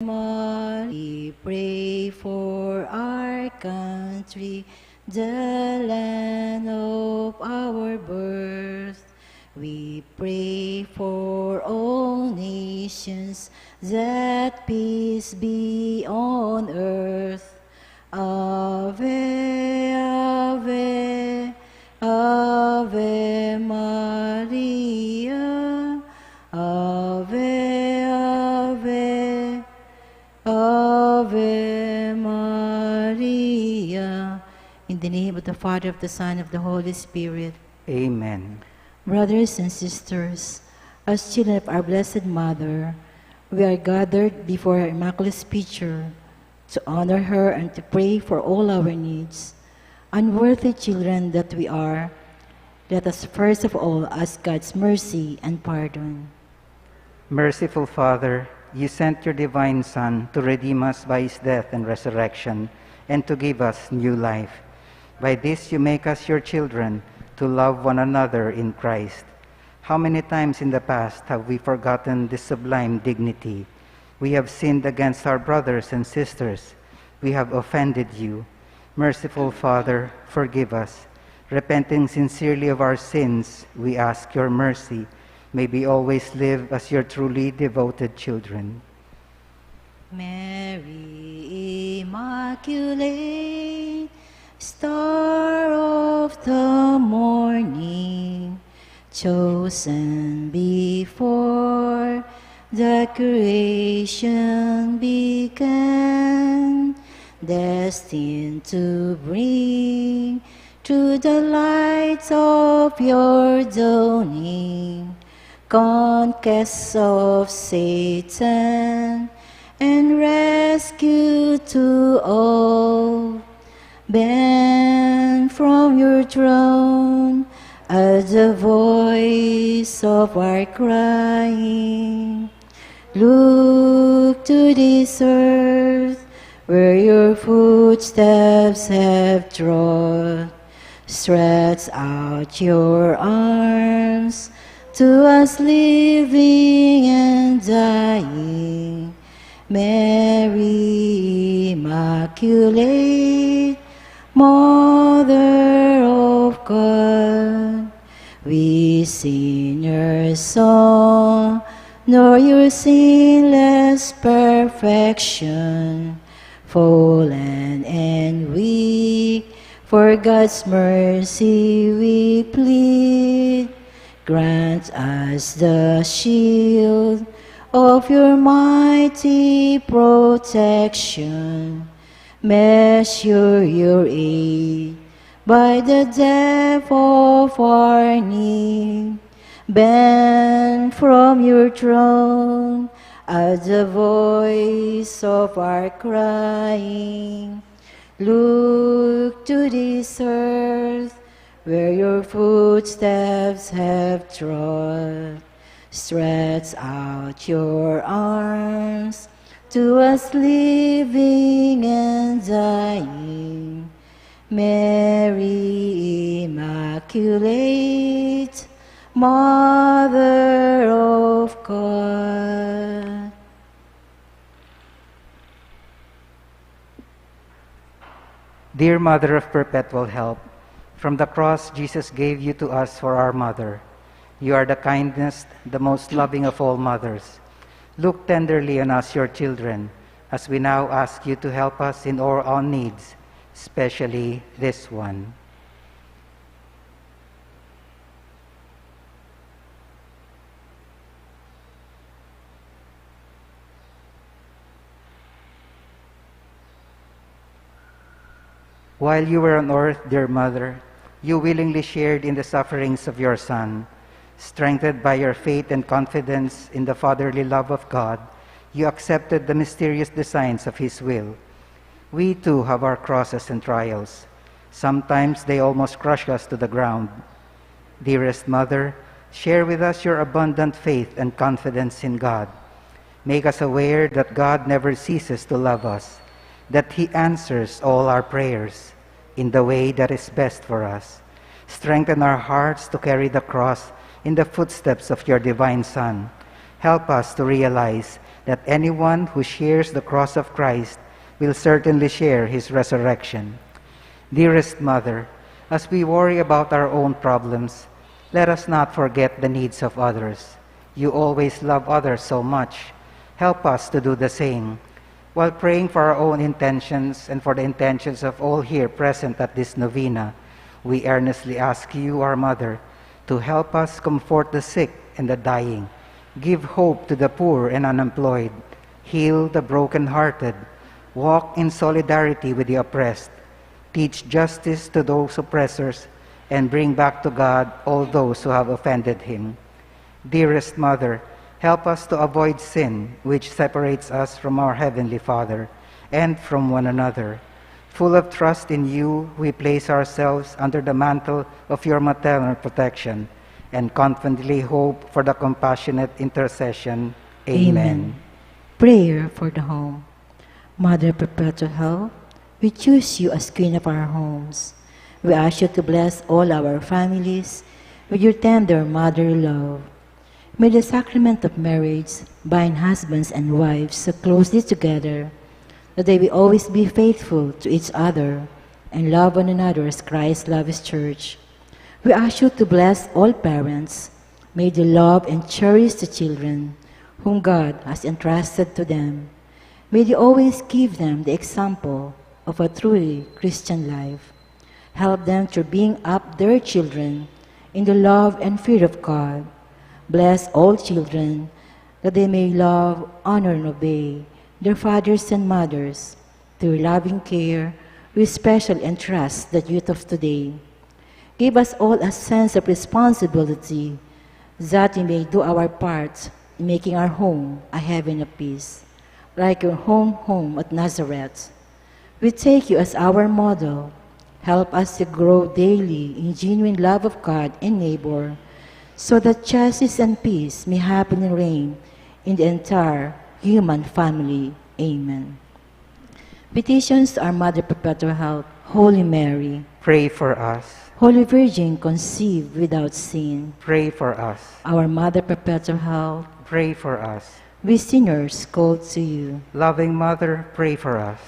We pray for our country, the land of our birth. We pray for all nations, that peace be on earth. Ave, Ave, Ave Maria. Ave, Ave, Ave Maria. In the name of the Father, of the Son, of the Holy Spirit. Amen. Brothers and sisters, as children of our Blessed Mother, we are gathered before her Immaculate Picture to honor her and to pray for all our needs. Unworthy children that we are, let us first of all ask God's mercy and pardon. Merciful Father, you sent your divine Son to redeem us by his death and resurrection, and to give us new life. By this you make us your children, to love one another in Christ. How many times in the past have we forgotten this sublime dignity? We have sinned against our brothers and sisters. We have offended you. Merciful Father, forgive us. Repenting sincerely of our sins, we ask your mercy. May we always live as your truly devoted children. Mary Immaculate, Star of the morning, chosen before the creation began, destined to bring to the light of your dawning conquest of Satan and rescue to all. Bend from your throne at the voice of our crying. Look to this earth where your footsteps have trod. Stretch out your arms to us living and dying. Mary Immaculate, Mother of God, we sing your song, nor your sinless perfection. Fallen and weak, for God's mercy we plead. Grant us the shield of your mighty protection. Measure your aid by the depth of our need. Bend from your throne at the voice of our crying. Look to this earth where your footsteps have trod. Stretch out your arms to us living and dying. Mary Immaculate, Mother of God. Dear Mother of Perpetual Help, from the cross Jesus gave you to us for our mother. You are the kindest, the most loving of all mothers. Look tenderly on us, your children, as we now ask you to help us in all our needs, especially this one. While you were on earth, dear Mother, you willingly shared in the sufferings of your Son. Strengthened by your faith and confidence in the fatherly love of God, you accepted the mysterious designs of His will. We too have our crosses and trials. Sometimes they almost crush us to the ground. Dearest Mother, share with us your abundant faith and confidence in God. Make us aware that God never ceases to love us, that He answers all our prayers in the way that is best for us. Strengthen our hearts to carry the cross in the footsteps of your divine Son. Help us to realize that anyone who shares the cross of Christ will certainly share his resurrection. Dearest Mother, as we worry about our own problems, let us not forget the needs of others. You always love others so much. Help us to do the same. While praying for our own intentions and for the intentions of all here present at this novena, we earnestly ask you, our Mother, to help us comfort the sick and the dying, give hope to the poor and unemployed, heal the brokenhearted, walk in solidarity with the oppressed, teach justice to those oppressors, and bring back to God all those who have offended him. Dearest Mother, help us to avoid sin, which separates us from our Heavenly Father and from one another. Full of trust in you, we place ourselves under the mantle of your maternal protection and confidently hope for the compassionate intercession. Amen. Prayer for the home. Mother perpetual help, we choose you as Queen of our homes. We ask you to bless all our families with your tender motherly love. May the sacrament of marriage bind husbands and wives so closely together that they will always be faithful to each other and love one another as Christ loved his church. We ask you to bless all parents. May they love and cherish the children whom God has entrusted to them. May they always give them the example of a truly Christian life. Help them to bring up their children in the love and fear of God. Bless all children that they may love, honor, and obey their fathers and mothers. Through loving care, we especially entrust the youth of today. Give us all a sense of responsibility that we may do our part in making our home a heaven of peace, like your home at Nazareth. We take you as our model. Help us to grow daily in genuine love of God and neighbor, so that justice and peace may happily reign in the entire human family. Amen. Petitions to our Mother Perpetual Help, Holy Mary. Pray for us. Holy Virgin conceived without sin. Pray for us. Our Mother Perpetual Help. Pray for us. We sinners call to you. Loving Mother, pray for us.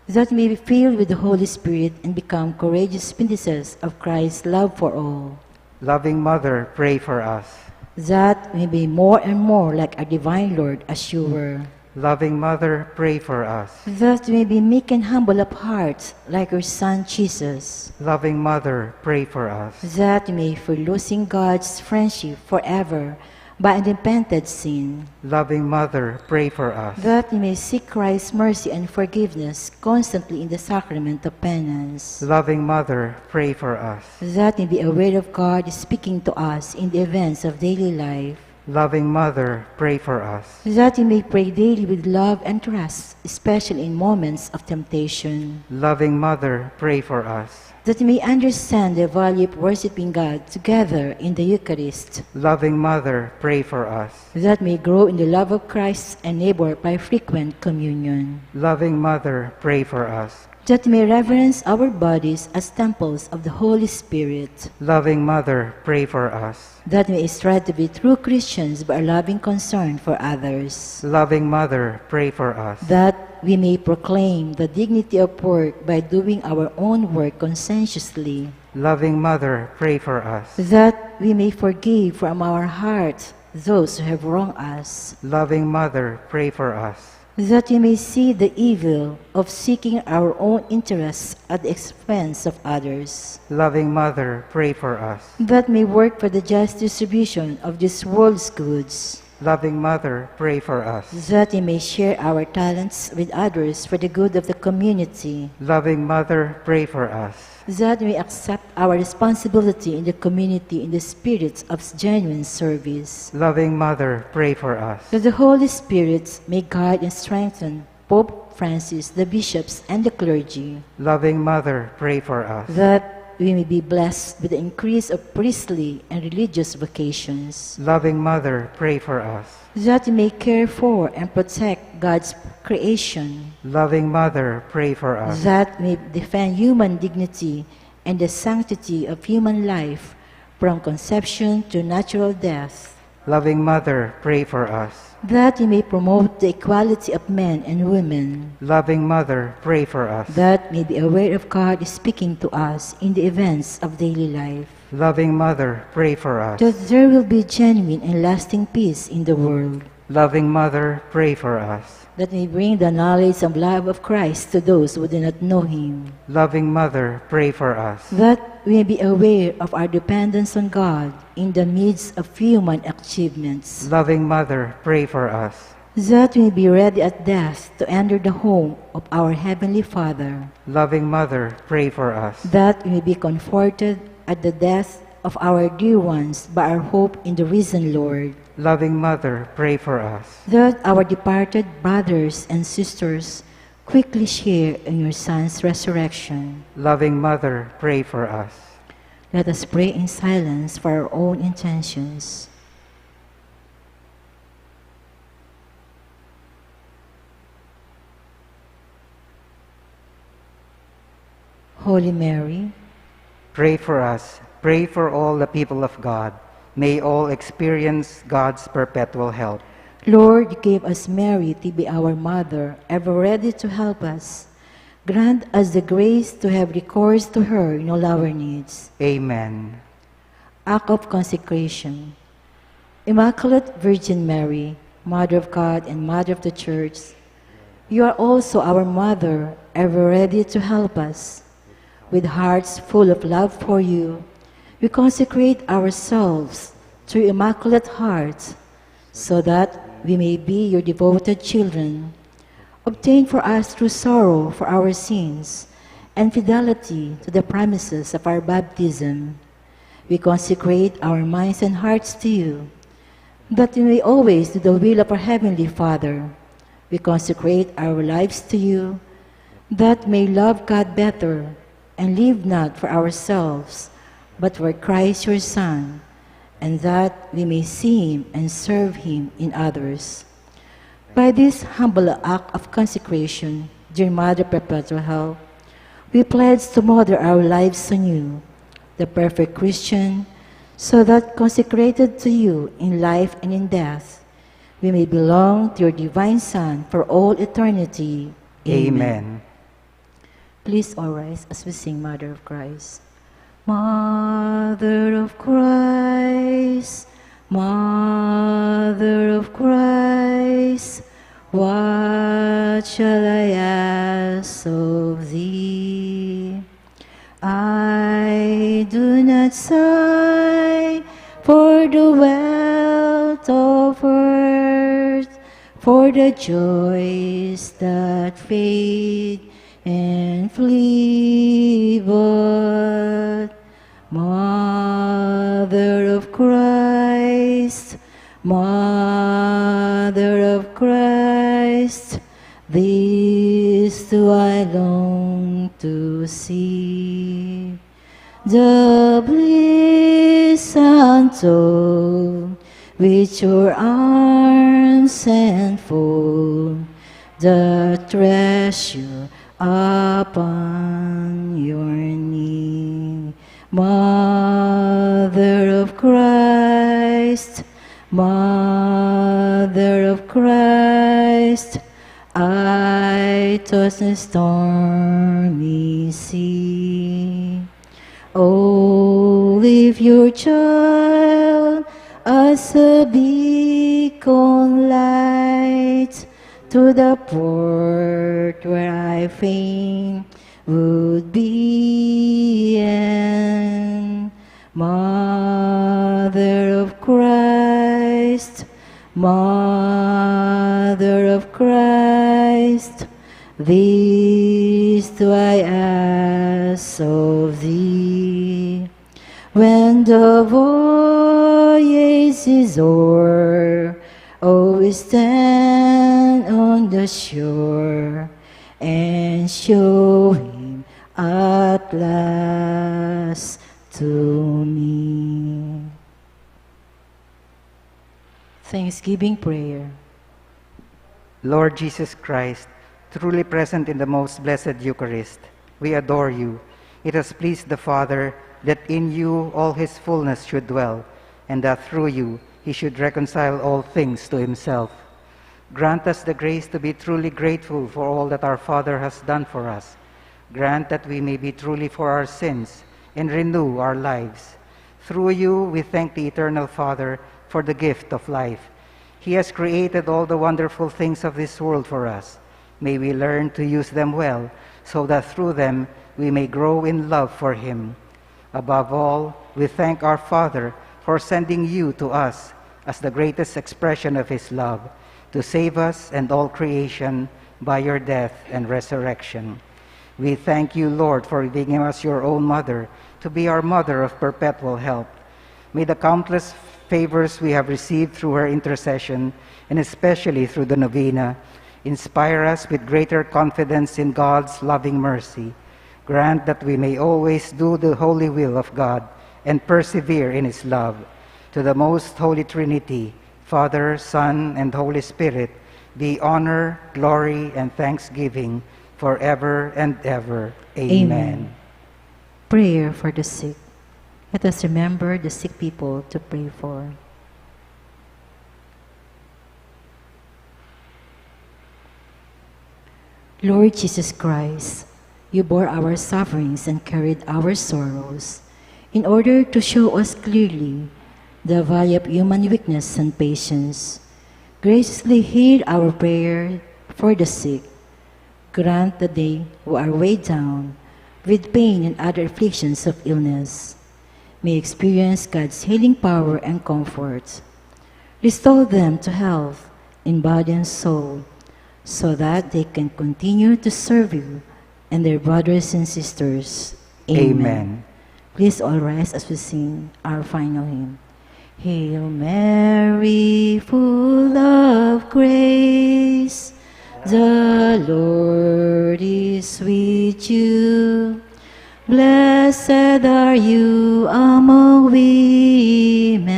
That we may be filled with the Holy Spirit and become courageous witnesses of Christ's love for all. Loving Mother, pray for us. That we may be more and more like our divine Lord as you were. Loving Mother, pray for us. That we may be meek and humble of heart like your Son Jesus. Loving Mother, pray for us. That we may for losing God's friendship forever by unrepented sin. Loving Mother, pray for us. That we may seek Christ's mercy and forgiveness constantly in the sacrament of penance. Loving Mother, pray for us. That we be aware of God speaking to us in the events of daily life. Loving Mother, pray for us. That we may pray daily with love and trust, especially in moments of temptation. Loving Mother, pray for us. That we may understand the value of worshiping God together in the Eucharist. Loving Mother, pray for us. That we may grow in the love of Christ and neighbor by frequent communion. Loving Mother, pray for us. That we may reverence our bodies as temples of the Holy Spirit. Loving Mother, pray for us. That we may strive to be true Christians by our loving concern for others. Loving Mother, pray for us. That we may proclaim the dignity of work by doing our own work conscientiously. Loving Mother, pray for us. That we may forgive from our hearts those who have wronged us. Loving Mother, pray for us. That we may see the evil of seeking our own interests at the expense of others. Loving Mother, pray for us. That we may work for the just distribution of this world's goods. Loving Mother, pray for us. That we may share our talents with others for the good of the community. Loving Mother, pray for us. That we accept our responsibility in the community in the spirit of genuine service. Loving Mother, pray for us. That the Holy Spirit may guide and strengthen Pope Francis, the bishops, and the clergy. Loving Mother, pray for us. That we may be blessed with the increase of priestly and religious vocations. Loving Mother, pray for us. That we may care for and protect God's creation. Loving Mother, pray for us. That we may defend human dignity and the sanctity of human life from conception to natural death. Loving Mother, pray for us. that we may promote the equality of men and women, Loving Mother, pray for us. that may be aware of God speaking to us in the events of daily life, Loving Mother, pray for us. that there will be genuine and lasting peace in the world, Loving Mother, pray for us. that may bring the knowledge and love of Christ to those who do not know Him, Loving Mother, pray for us. that we may be aware of our dependence on God in the midst of human achievements, Loving Mother, pray for us. that we may be ready at death to enter the home of our Heavenly Father, Loving Mother, pray for us. that we may be comforted at the death of our dear ones by our hope in the risen Lord, Loving Mother, pray for us. that our departed brothers and sisters quickly share in your Son's resurrection. Loving Mother, pray for us. Let us pray in silence for our own intentions. Holy Mary, Pray for us. Pray for all the people of God. May all experience God's perpetual help. Lord, you gave us Mary to be our mother, ever ready to help us. Grant us the grace to have recourse to her in all our needs. Amen. Act of Consecration. Immaculate Virgin Mary, Mother of God and Mother of the Church, you are also our Mother, ever ready to help us. With hearts full of love for you, we consecrate ourselves to your Immaculate Heart, so that we may be your devoted children. Obtain for us true sorrow for our sins and fidelity to the promises of our baptism. We consecrate our minds and hearts to you, that we may always do the will of our Heavenly Father. We consecrate our lives to you, that we may love God better and live not for ourselves, but for Christ your Son, and that we may see Him and serve Him in others. By this humble act of consecration, dear Mother Perpetual Help, we pledge to model our lives on you, the perfect Christian, so that consecrated to you in life and in death, we may belong to your divine Son for all eternity. Amen. Please all rise as we sing Mother of Christ. Mother of Christ, Mother of Christ, what shall I ask of thee? I do not sigh for the wealth of earth, for the joys that fade and flee, but Mother of Christ, Mother of Christ, this do I long to see. The bliss untold which your arms enfold, the treasure upon your knee. Mother of Christ, Mother of Christ, I toss in stormy sea. Oh, leave your child as a beacon light to the port where I fain would be, and Mother of Christ, Mother of Christ, this do I ask of thee. When the voyage is o'er, always stand on the shore and show Him at last to me. Thanksgiving Prayer. Lord Jesus Christ, truly present in the most blessed Eucharist, we adore you. It has pleased the Father that in you all His fullness should dwell, and that through you he should reconcile all things to himself. Grant us the grace to be truly grateful for all that our Father has done for us. Grant that we may be truly for our sins and renew our lives. Through you, we thank the Eternal Father for the gift of life. He has created all the wonderful things of this world for us. May we learn to use them well, so that through them we may grow in love for him. Above all, we thank our Father for sending you to us as the greatest expression of his love, to save us and all creation by your death and resurrection. We thank you, Lord, for giving us your own mother to be our mother of perpetual help. May the countless favors we have received through her intercession, and especially through the novena, inspire us with greater confidence in God's loving mercy. Grant that we may always do the holy will of God and persevere in his love. To the most holy Trinity, Father, Son, and Holy Spirit, be honor, glory, and thanksgiving forever and ever. Amen. Prayer for the sick. Let us remember the sick people to pray for. Lord Jesus Christ, you bore our sufferings and carried our sorrows in order to show us clearly the value of human weakness and patience. Graciously hear our prayer for the sick. Grant that they who are weighed down with pain and other afflictions of illness may experience God's healing power and comfort. Restore them to health in body and soul, so that they can continue to serve you and their brothers and sisters. Amen. Please all rise as we sing our final hymn. Hail Mary, full of grace, the Lord is with you. Blessed are you among women,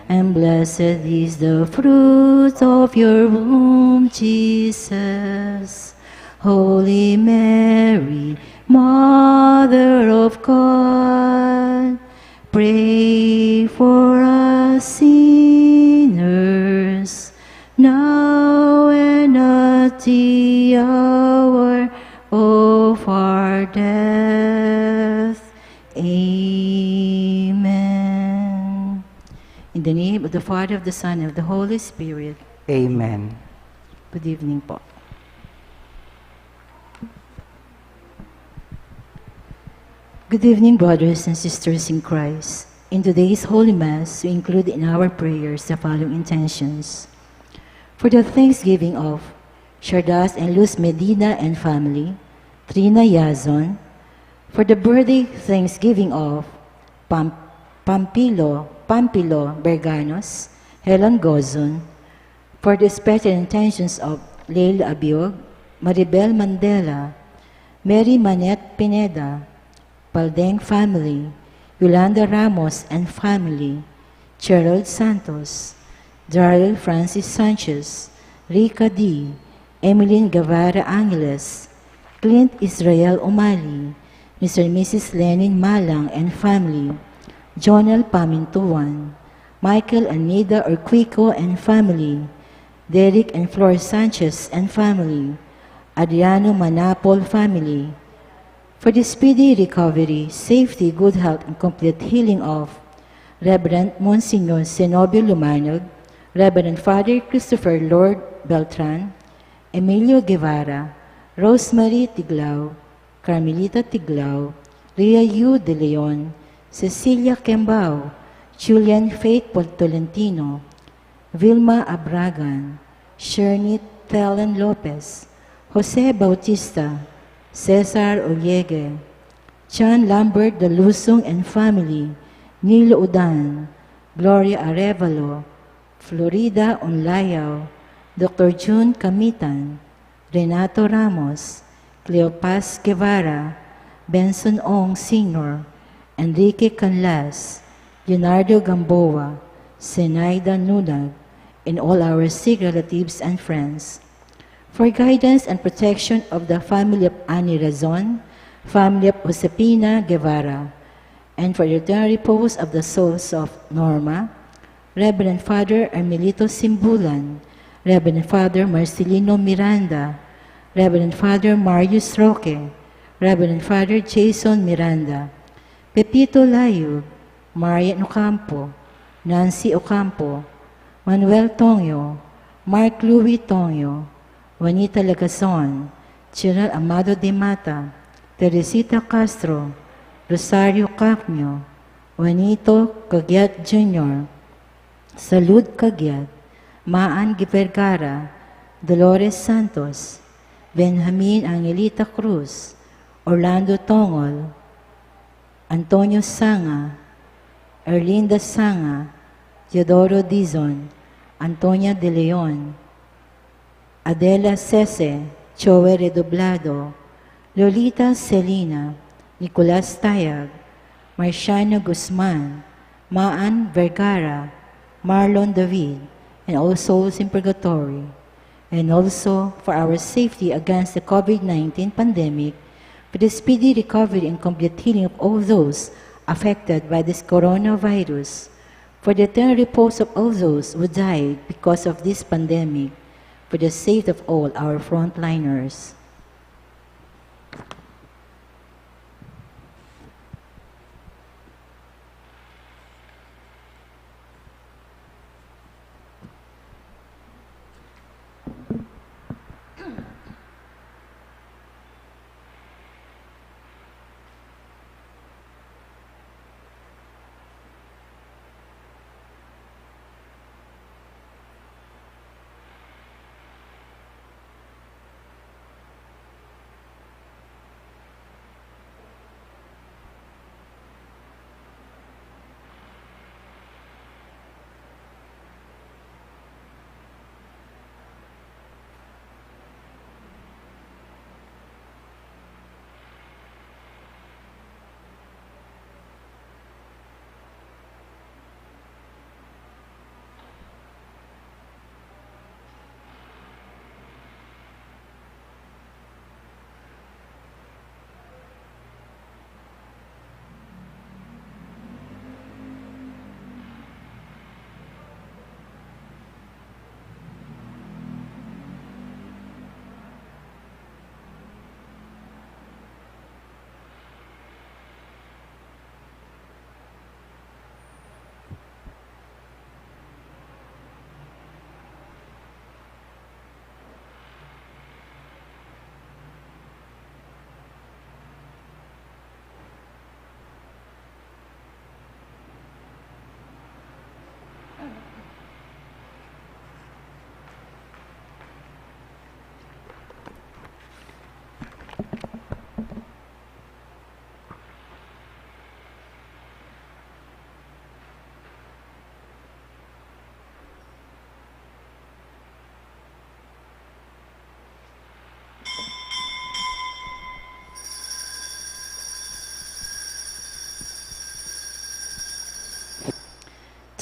and blessed is the fruit of your womb, Jesus. Holy Mary, Mother of God, pray for us sinners, now and at the hour of our death. Amen. In the name of the Father, of the Son, and of the Holy Spirit. Amen. Good evening po. Good evening, brothers and sisters in Christ. In today's Holy Mass, we include in our prayers the following intentions. For the thanksgiving of Shardas and Luz Medina and family, Trina Yazon. For the birthday thanksgiving of Pampilo Berganos, Helen Gozon. For the special intentions of Leila Abiog, Maribel Mandela, Mary Manette Pineda, Paldeng family, Yolanda Ramos and family, Gerald Santos, Darrell Francis Sanchez, Rica D., Emeline Guevara Angeles, Clint Israel Umali, Mr. and Mrs. Lenin Malang and family, Jonel Pamintuan, Michael and Nida Urquico and family, Derek and Flor Sanchez and family, Adriano Manapol family, for the speedy recovery, safety, good health, and complete healing of Reverend Monsignor Zenobio Lumanog, Reverend Father Christopher Lord Beltran, Emilio Guevara, Rosemary Tiglao, Carmelita Tiglao, Ria Yu de Leon, Cecilia Kembao, Julian Faith Tolentino, Vilma Abragan, Shernit Thelen Lopez, Jose Bautista, Cesar Oliege, John Lambert de Lusong and family, Nilo Udan, Gloria Arevalo, Florida Onlayao, Dr. June Kamitan, Renato Ramos, Cleopas Guevara, Benson Ong Sr., Enrique Canlas, Leonardo Gamboa, Zenaida Nunag, and all our sick relatives and friends. For guidance and protection of the family of Ani Razon, family of Josepina Guevara, and for the eternal repose of the souls of Norma, Reverend Father Ermelito Simbulan, Reverend Father Marcelino Miranda, Reverend Father Marius Roque, Reverend Father Jason Miranda, Pepito Layub, Marian Ocampo, Nancy Ocampo, Manuel Tongyo, Mark Louis Tongyo, Juanita Lagason, General Amado de Mata, Teresita Castro, Rosario Cacmio, Juanito Cagiat Jr., Salud Cagiat, Maan Givergara, Dolores Santos, Benjamin Angelita Cruz, Orlando Tongol, Antonio Sanga, Erlinda Sanga, Teodoro Dizon, Antonia De Leon, Adela Cese, Choe Redoblado, Lolita Celina, Nicolas Tayag, Marciano Guzman, Maan Vergara, Marlon David, and all souls in purgatory, and also for our safety against the COVID-19 pandemic, for the speedy recovery and complete healing of all those affected by this coronavirus, for the eternal repose of all those who died because of this pandemic, for the safety of all our frontliners.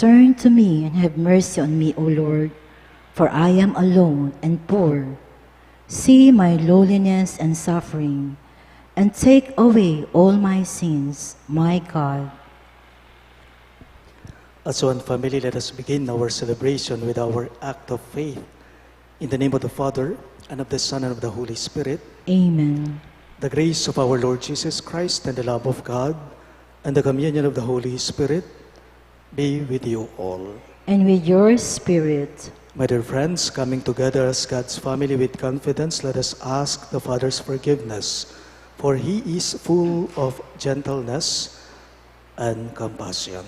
Turn to me and have mercy on me, O Lord, for I am alone and poor. See my lowliness and suffering, and take away all my sins, my God. As one family, let us begin our celebration with our act of faith. In the name of the Father, and of the Son, and of the Holy Spirit. Amen. The grace of our Lord Jesus Christ, and the love of God, and the communion of the Holy Spirit be with you all. And with your spirit. My dear friends, coming together as God's family with confidence, let us ask the Father's forgiveness, for He is full of gentleness and compassion.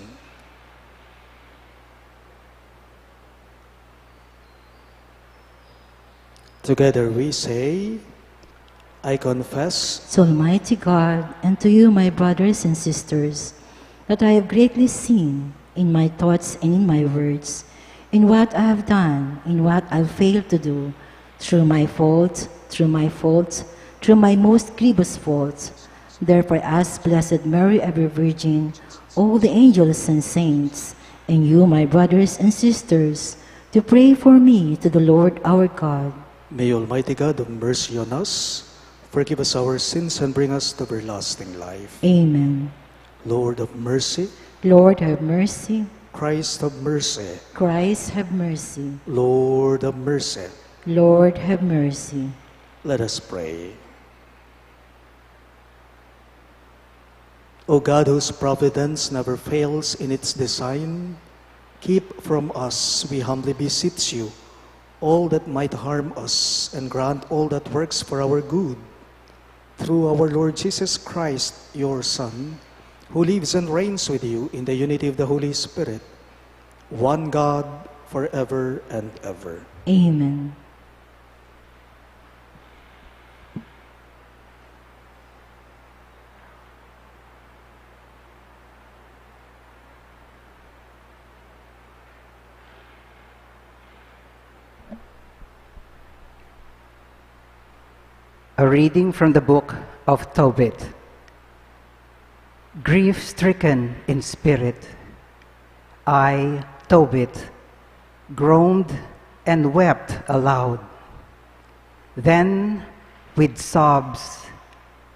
Together we say, I confess to Almighty God and to you, my brothers and sisters, that I have greatly sinned in my thoughts and in my words, in what I have done, in what I failed to do, through my fault, through my most grievous fault. Therefore, as Blessed Mary, ever Virgin, all the angels and saints, and you, my brothers and sisters, to pray for me to the Lord our God. May Almighty God have mercy on us, forgive us our sins, and bring us to everlasting life. Amen. Lord of mercy, Lord, have mercy. Christ have mercy. Christ have mercy. Lord have mercy. Lord have mercy. Let us pray. O God, whose providence never fails in its design, keep from us, we humbly beseech you, all that might harm us, and grant all that works for our good. Through our Lord Jesus Christ, your Son, who lives and reigns with you in the unity of the Holy Spirit, one God, forever and ever. Amen. A reading from the book of Tobit. Grief-stricken in spirit, I, Tobit, groaned and wept aloud. Then, with sobs,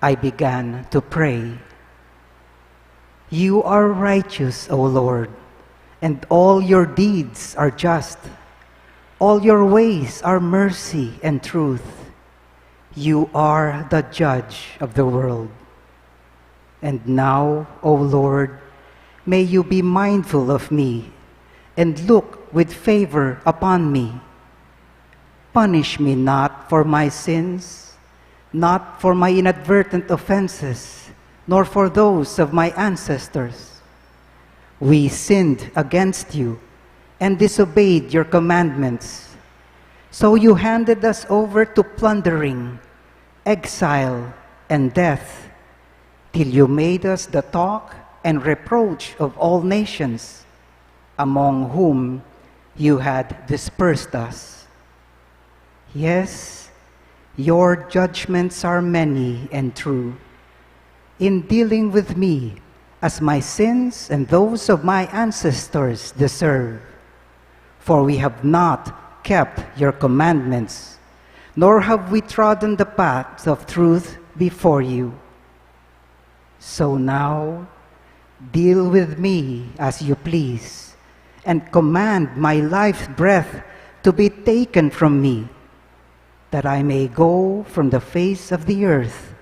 I began to pray. You are righteous, O Lord, and all your deeds are just. All your ways are mercy and truth. You are the judge of the world. And now, O Lord, may you be mindful of me and look with favor upon me. Punish me not for my sins, not for my inadvertent offenses, nor for those of my ancestors. We sinned against you and disobeyed your commandments. So you handed us over to plundering, exile, and death, till you made us the talk and reproach of all nations, among whom you had dispersed us. Yes, your judgments are many and true, in dealing with me as my sins and those of my ancestors deserve. For we have not kept your commandments, nor have we trodden the paths of truth before you. So now, deal with me as you please, and command my life's breath to be taken from me, that I may go from the face of the earth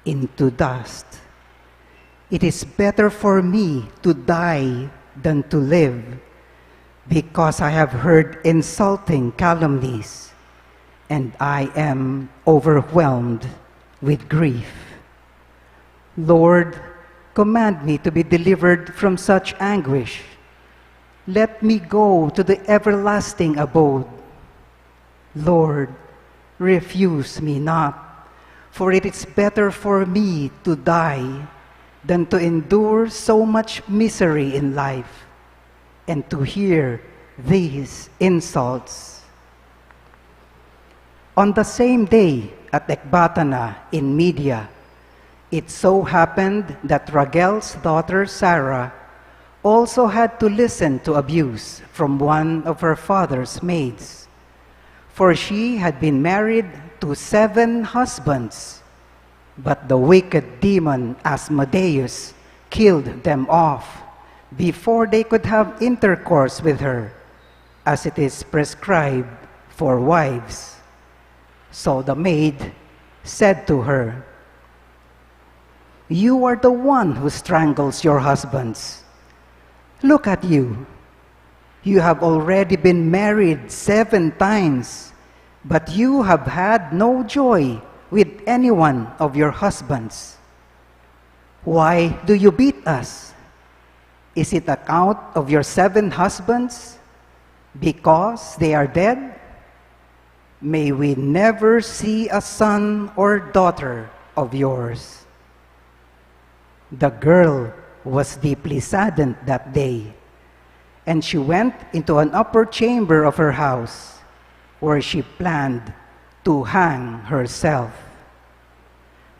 into dust. It is better for me to die than to live, because I have heard insulting calumnies, and I am overwhelmed with grief. Lord, command me to be delivered from such anguish. Let me go to the everlasting abode. Lord, refuse me not, for it is better for me to die than to endure so much misery in life and to hear these insults. On the same day at Ecbatana in Media, it so happened that Raguel's daughter Sarah also had to listen to abuse from one of her father's maids, for she had been married to 7 husbands, but the wicked demon Asmodeus killed them off before they could have intercourse with her, as it is prescribed for wives. So the maid said to her, "You are the one who strangles your husbands. Look at you. You have already been married 7 times, but you have had no joy with any one of your husbands. Why do you beat us? Is it account of your 7 husbands? Because they are dead? May we never see a son or daughter of yours." The girl was deeply saddened that day, and she went into an upper chamber of her house, where she planned to hang herself.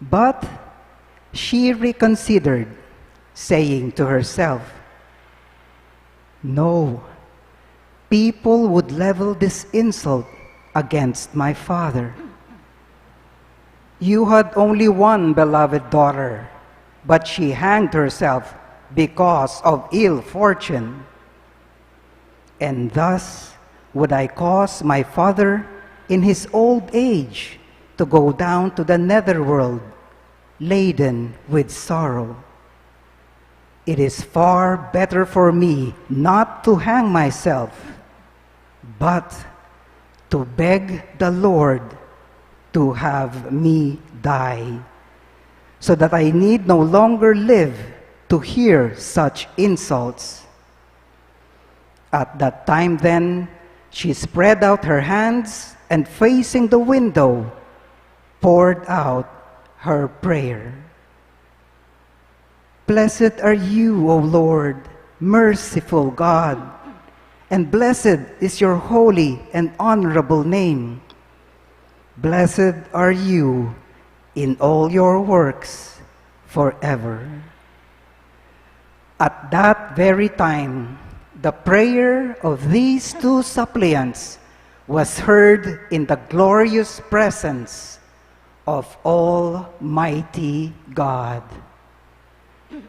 But she reconsidered, saying to herself, "No, people would level this insult against my father. You had only one beloved daughter, but she hanged herself because of ill fortune. And thus would I cause my father in his old age to go down to the netherworld, laden with sorrow. It is far better for me not to hang myself, but to beg the Lord to have me die, so that I need no longer live to hear such insults. At that time then, she spread out her hands and facing the window, poured out her prayer. Blessed are you, O Lord, merciful God, and blessed is your holy and honorable name. Blessed are you in all your works forever. At that very time, the prayer of these two suppliants was heard in the glorious presence of Almighty God.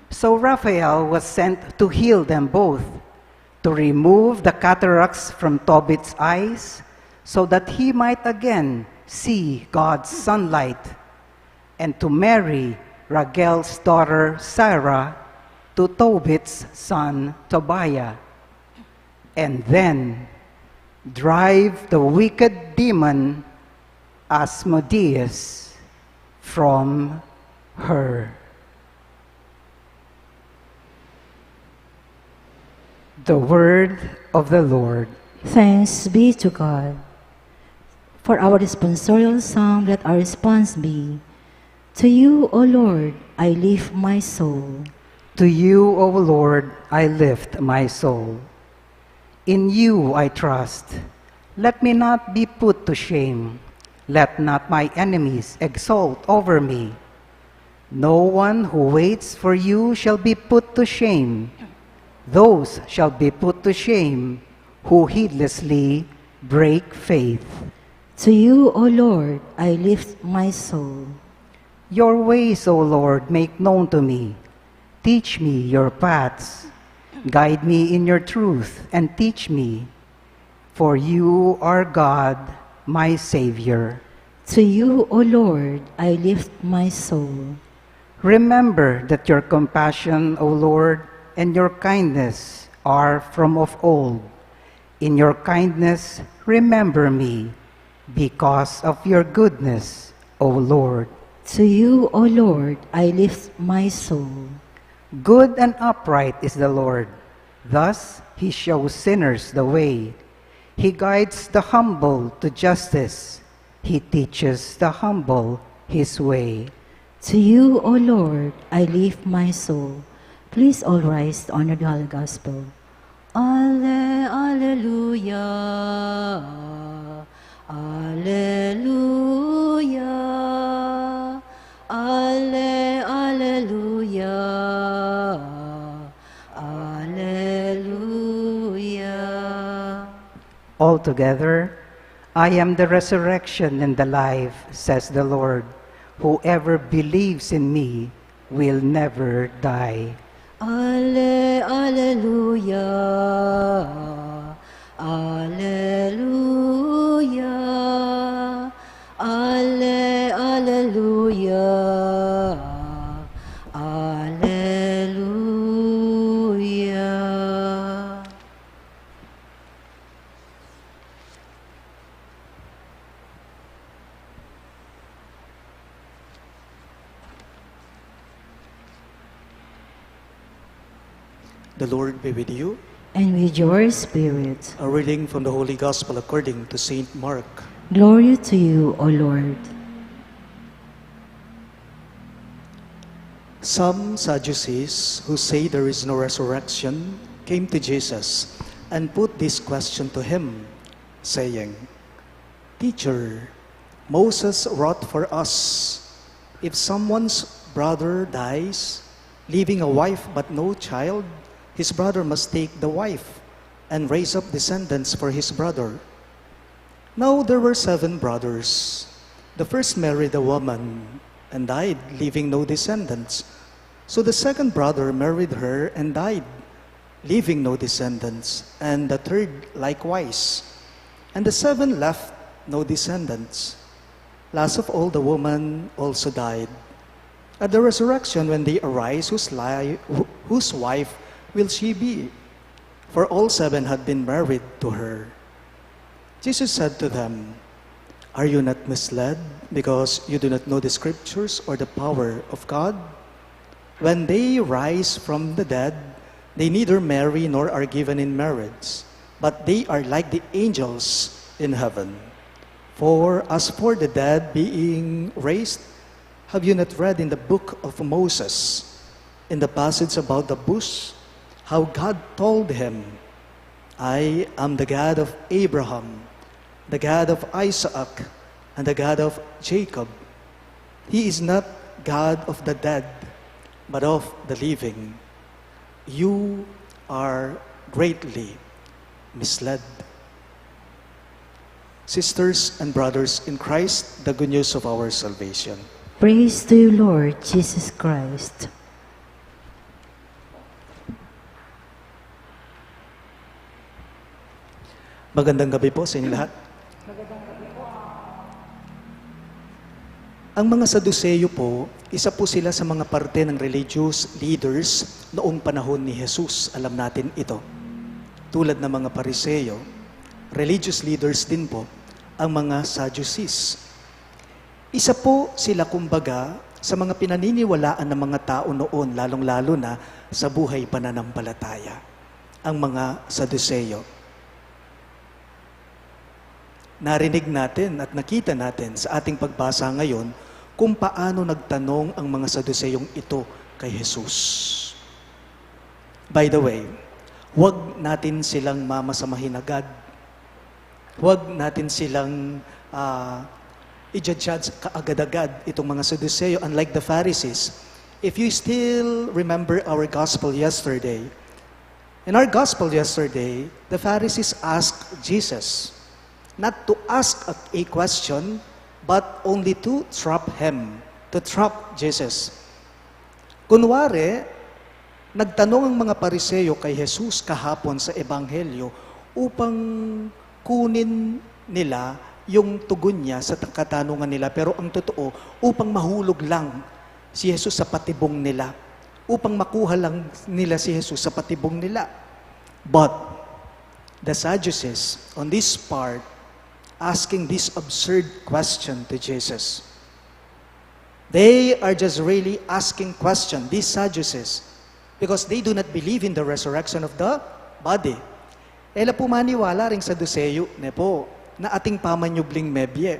So Raphael was sent to heal them both, to remove the cataracts from Tobit's eyes, so that he might again see God's sunlight, and to marry Raguel's daughter Sarah to Tobit's son Tobiah, and then drive the wicked demon Asmodeus from her. The word of the Lord. Thanks be to God. For our responsorial song, let our response be, To you, O Lord, I lift my soul. To you, O Lord, I lift my soul. In you I trust. Let me not be put to shame. Let not my enemies exult over me. No one who waits for you shall be put to shame. Those shall be put to shame who heedlessly break faith. To you, O Lord, I lift my soul. Your ways, O Lord, make known to me. Teach me your paths. Guide me in your truth and teach me. For you are God, my Savior. To you, O Lord, I lift my soul. Remember that your compassion, O Lord, and your kindness are from of old. In your kindness, remember me, because of your goodness, O Lord. To you, O Lord, I lift my soul. Good and upright is the Lord. Thus he shows sinners the way. He guides the humble to justice. He teaches the humble his way. To you, O Lord, I lift my soul. Please all rise to honor the Holy Gospel. Alleluia. Alleluia. Alleluia. Alleluia. Altogether, I am the resurrection and the life, says the Lord. Whoever believes in me will never die. Alleluia. Alleluia. Alleluia. Alleluia. The Lord be with you. And with your spirit. A reading from the Holy Gospel according to Saint Mark. Glory to you, O Lord. Some Sadducees, who say there is no resurrection, came to Jesus and put this question to him, saying, Teacher, Moses wrote for us, if someone's brother dies, leaving a wife but no child, his brother must take the wife and raise up descendants for his brother. Now there were 7 brothers. The first married a woman and died, leaving no descendants. So the second brother married her and died. leaving no descendants, and the third likewise. And the 7 left no descendants. Last of all, the woman also died. At the resurrection, when they arise, whose wife will she be? For all 7 had been married to her. Jesus said to them, Are you not misled because you do not know the scriptures or the power of God? When they rise from the dead, they neither marry nor are given in marriage, but they are like the angels in heaven. For as for the dead being raised, have you not read in the book of Moses, in the passage about the bush, how God told him, I am the God of Abraham, the God of Isaac, and the God of Jacob. He is not God of the dead, but of the living. You are greatly misled. Sisters and brothers in Christ, the good news of our salvation. Praise to you, Lord Jesus Christ. Magandang gabi po sa inyo lahat. Ang mga Saduceo po, isa po sila sa mga parte ng religious leaders noong panahon ni Jesus. Alam natin ito. Tulad ng mga Pariseo, religious leaders din po ang mga Sadducees. Isa po sila kumbaga sa mga pinaniniwalaan ng mga tao noon, lalong-lalo na sa buhay pananampalataya, ang mga Saduceo. Narinig natin at nakita natin sa ating pagbasa ngayon kung paano nagtanong ang mga Saduceong ito kay Jesus. By the way, huwag natin silang mamasamahin agad. Huwag natin silang i-judge kaagad-agad itong mga Saduceo, unlike the Pharisees. If you still remember our gospel yesterday, in our gospel yesterday, the Pharisees asked Jesus not to ask a question, but only to trap him, to trap Jesus. Kunwari, nagtanong ang mga Pariseo kay Jesus kahapon sa Ebanghelyo upang kunin nila yung tugon niya sa katanungan nila. Pero ang totoo, upang mahulog lang si Jesus sa patibong nila. Upang makuha lang nila si Jesus sa patibong nila. But the Sadducees, on this part, asking this absurd question to Jesus. They are just really asking question, these Sadducees, because they do not believe in the resurrection of the body. Ela po maniwala rin Saduceo, ne po, na ating pamanyubling mebye.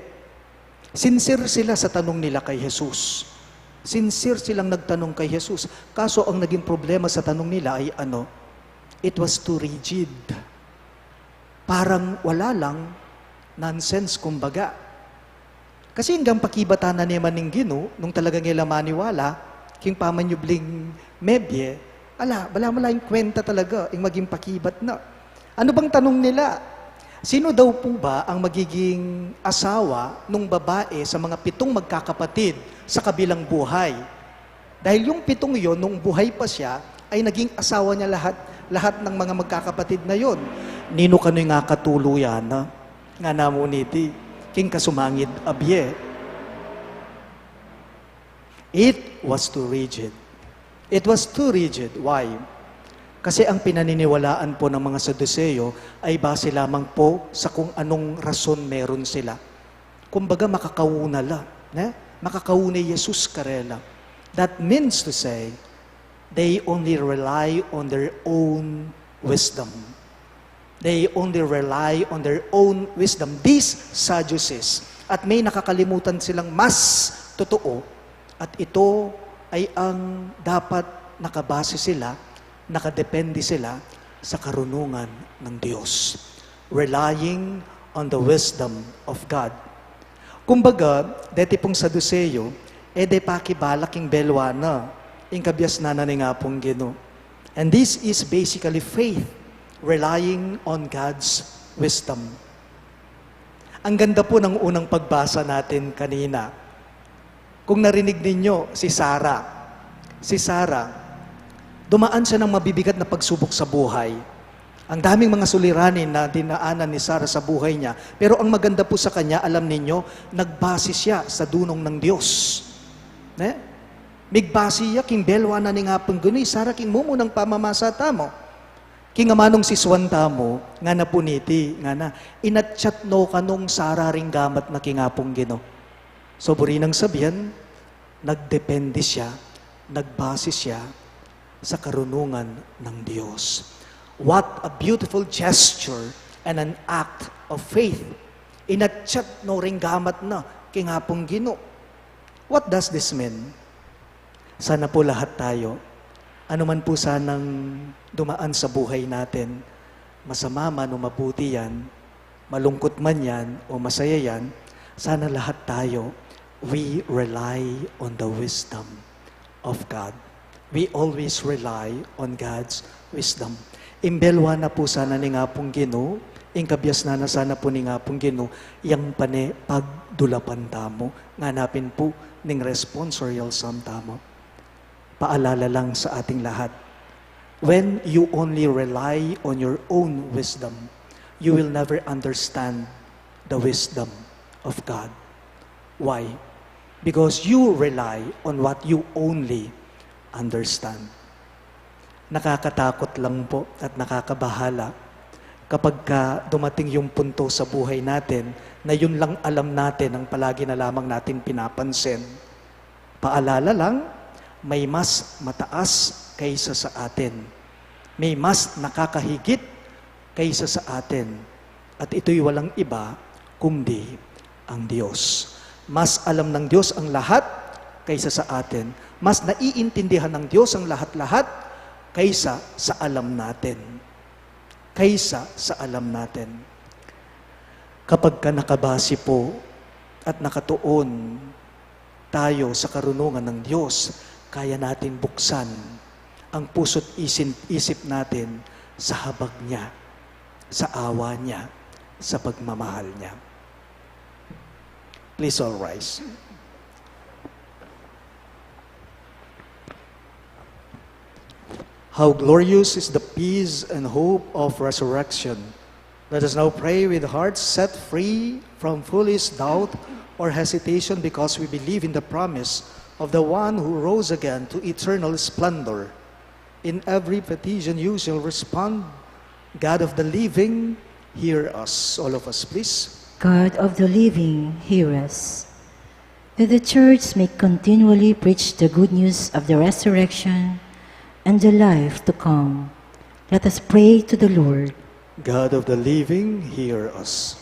Sincere sila sa tanong nila kay Jesus. Sincere silang nagtanong kay Jesus. Kaso ang naging problema sa tanong nila ay ano? It was too rigid. Parang wala lang, nonsense kumbaga. Kasi hanggang pakibatan na naman ng Gino, nung talagang nila maniwala, king pamanyubling mebye, wala yung kwenta talaga, yung maging pakibat na. Ano bang tanong nila? Sino daw po ba ang magiging asawa nung babae sa mga 7 magkakapatid sa kabilang buhay? Dahil yung 7 yon, nung buhay pa siya, ay naging asawa niya lahat ng mga magkakapatid na yon. Nino kano'y nga katuluyan na? Nga namuniti, king kasumangid abye. It was too rigid. It was too rigid. Why? Kasi ang pinaniniwalaan po ng mga Saduceo ay base lamang po sa kung anong rason meron sila. Kumbaga makakauna la. Makakauna Jesus karela. That means to say, they only rely on their own wisdom. They only rely on their own wisdom. These Sadducees. At may nakakalimutan silang mas totoo. At ito ay ang dapat nakabase sila, nakadepende sila sa karunungan ng Diyos. Relying on the wisdom of God. Kumbaga, deti pong Saduceo, de pakibalaking belwana, ingkabyas na nga pong Gino. And this is basically faith, relying on God's wisdom. Ang ganda po ng unang pagbasa natin kanina. Kung narinig ninyo si Sarah, Dumaan siya ng mabibigat na pagsubok sa buhay. Ang daming mga suliranin na dinaanan ni Sarah sa buhay niya. Pero ang maganda po sa kanya, alam ninyo, nagbase siya sa dunong ng Diyos. Migbase siya, king belwa na ni nga pang gano'y, Sarah king mumunang pamamasata mo. King amanong siswanta mo, nga na puniti, nga na, inatchat no kanong Sarah ring gamat na kingapong gino. So, buri nang sabihan, nagdepende siya, nagbase siya sa karunungan ng Diyos. What a beautiful gesture and an act of faith. Inatchat no ring gamat na kingapong gino. What does this mean? Sana po lahat tayo, ano man po sanang dumaan sa buhay natin, masama man o mabuti yan, malungkot man yan o masaya yan, sana lahat tayo, we rely on the wisdom of God. We always rely on God's wisdom. Imbelwa na po sana ni nga pong Ginoo, ingkabyas na sana po ni nga pong Ginoo, yang pane pagdulapan tamo, nganapin po ning responsorial psalm tamo. Paalala lang sa ating lahat, when you only rely on your own wisdom, you will never understand the wisdom of God. Why? Because you rely on what you only understand. Nakakatakot lang po at nakakabahala kapag dumating yung punto sa buhay natin na yun lang alam natin ang palagi na lamang natin pinapansin. Paalala lang, may mas mataas kaysa sa atin. May mas nakakahigit kaysa sa atin. At ito'y walang iba kundi ang Diyos. Mas alam ng Diyos ang lahat kaysa sa atin. Mas naiintindihan ng Diyos ang lahat-lahat kaysa sa alam natin. Kaysa sa alam natin. Kapag ka nakabase po at nakatuon tayo sa karunungan ng Diyos, kaya natin buksan ang puso't isip natin sa habag niya, sa awa niya, sa pagmamahal niya. Please all rise. How glorious is the peace and hope of resurrection. Let us now pray with hearts set free from foolish doubt or hesitation because we believe in the promise of the one who rose again to eternal splendor. In every petition you shall respond. God of the living, hear us. All of us, please. God of the living, hear us. That the church may continually preach the good news of the resurrection and the life to come. Let us pray to the Lord. God of the living, hear us.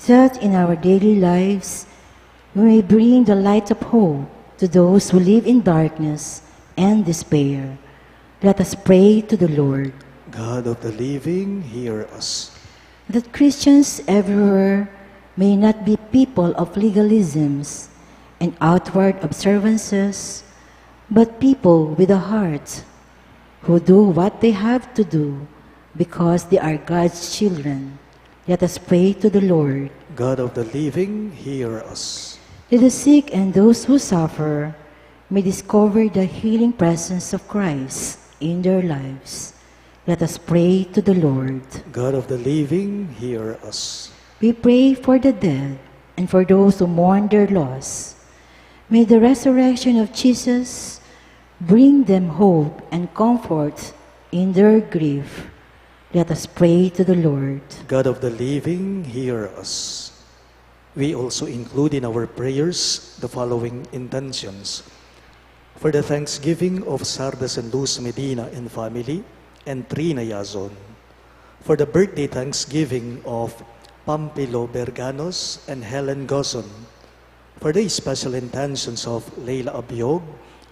That in our daily lives we may bring the light of hope to those who live in darkness and despair. Let us pray to the Lord. God of the living, hear us. That Christians everywhere may not be people of legalisms and outward observances, but people with a heart who do what they have to do because they are God's children. Let us pray to the Lord. God of the living, hear us. That the sick and those who suffer may discover the healing presence of Christ in their lives. Let us pray to the Lord. God of the living, hear us. We pray for the dead and for those who mourn their loss. May the resurrection of Jesus bring them hope and comfort in their grief. Let us pray to the Lord. God of the living, hear us. We also include in our prayers the following intentions. For the thanksgiving of Sardas and Luz Medina and family, and Trina Yazon. For the birthday thanksgiving of Pampilo Berganos and Helen Gozon. For the special intentions of Leila Abiog,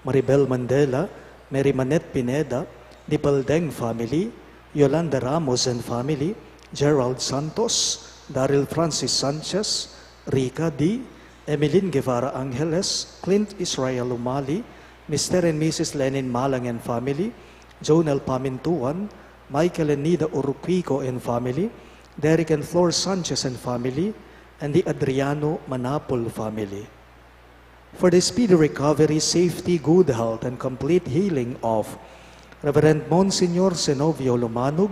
Maribel Mandela, Mary Manette Pineda, Dipaldeng family, Yolanda Ramos and family, Gerald Santos, Daryl Francis Sanchez, Rica D., Emeline Guevara Angeles, Clint Israel Umali, Mr. and Mrs. Lenin Malang and family, Jonel Pamintuan, Michael and Nida Uruquico and family, Derek and Flor Sanchez and family, and the Adriano Manapol family. For the speedy recovery, safety, good health, and complete healing of Reverend Monsignor Zenobio Lumanog,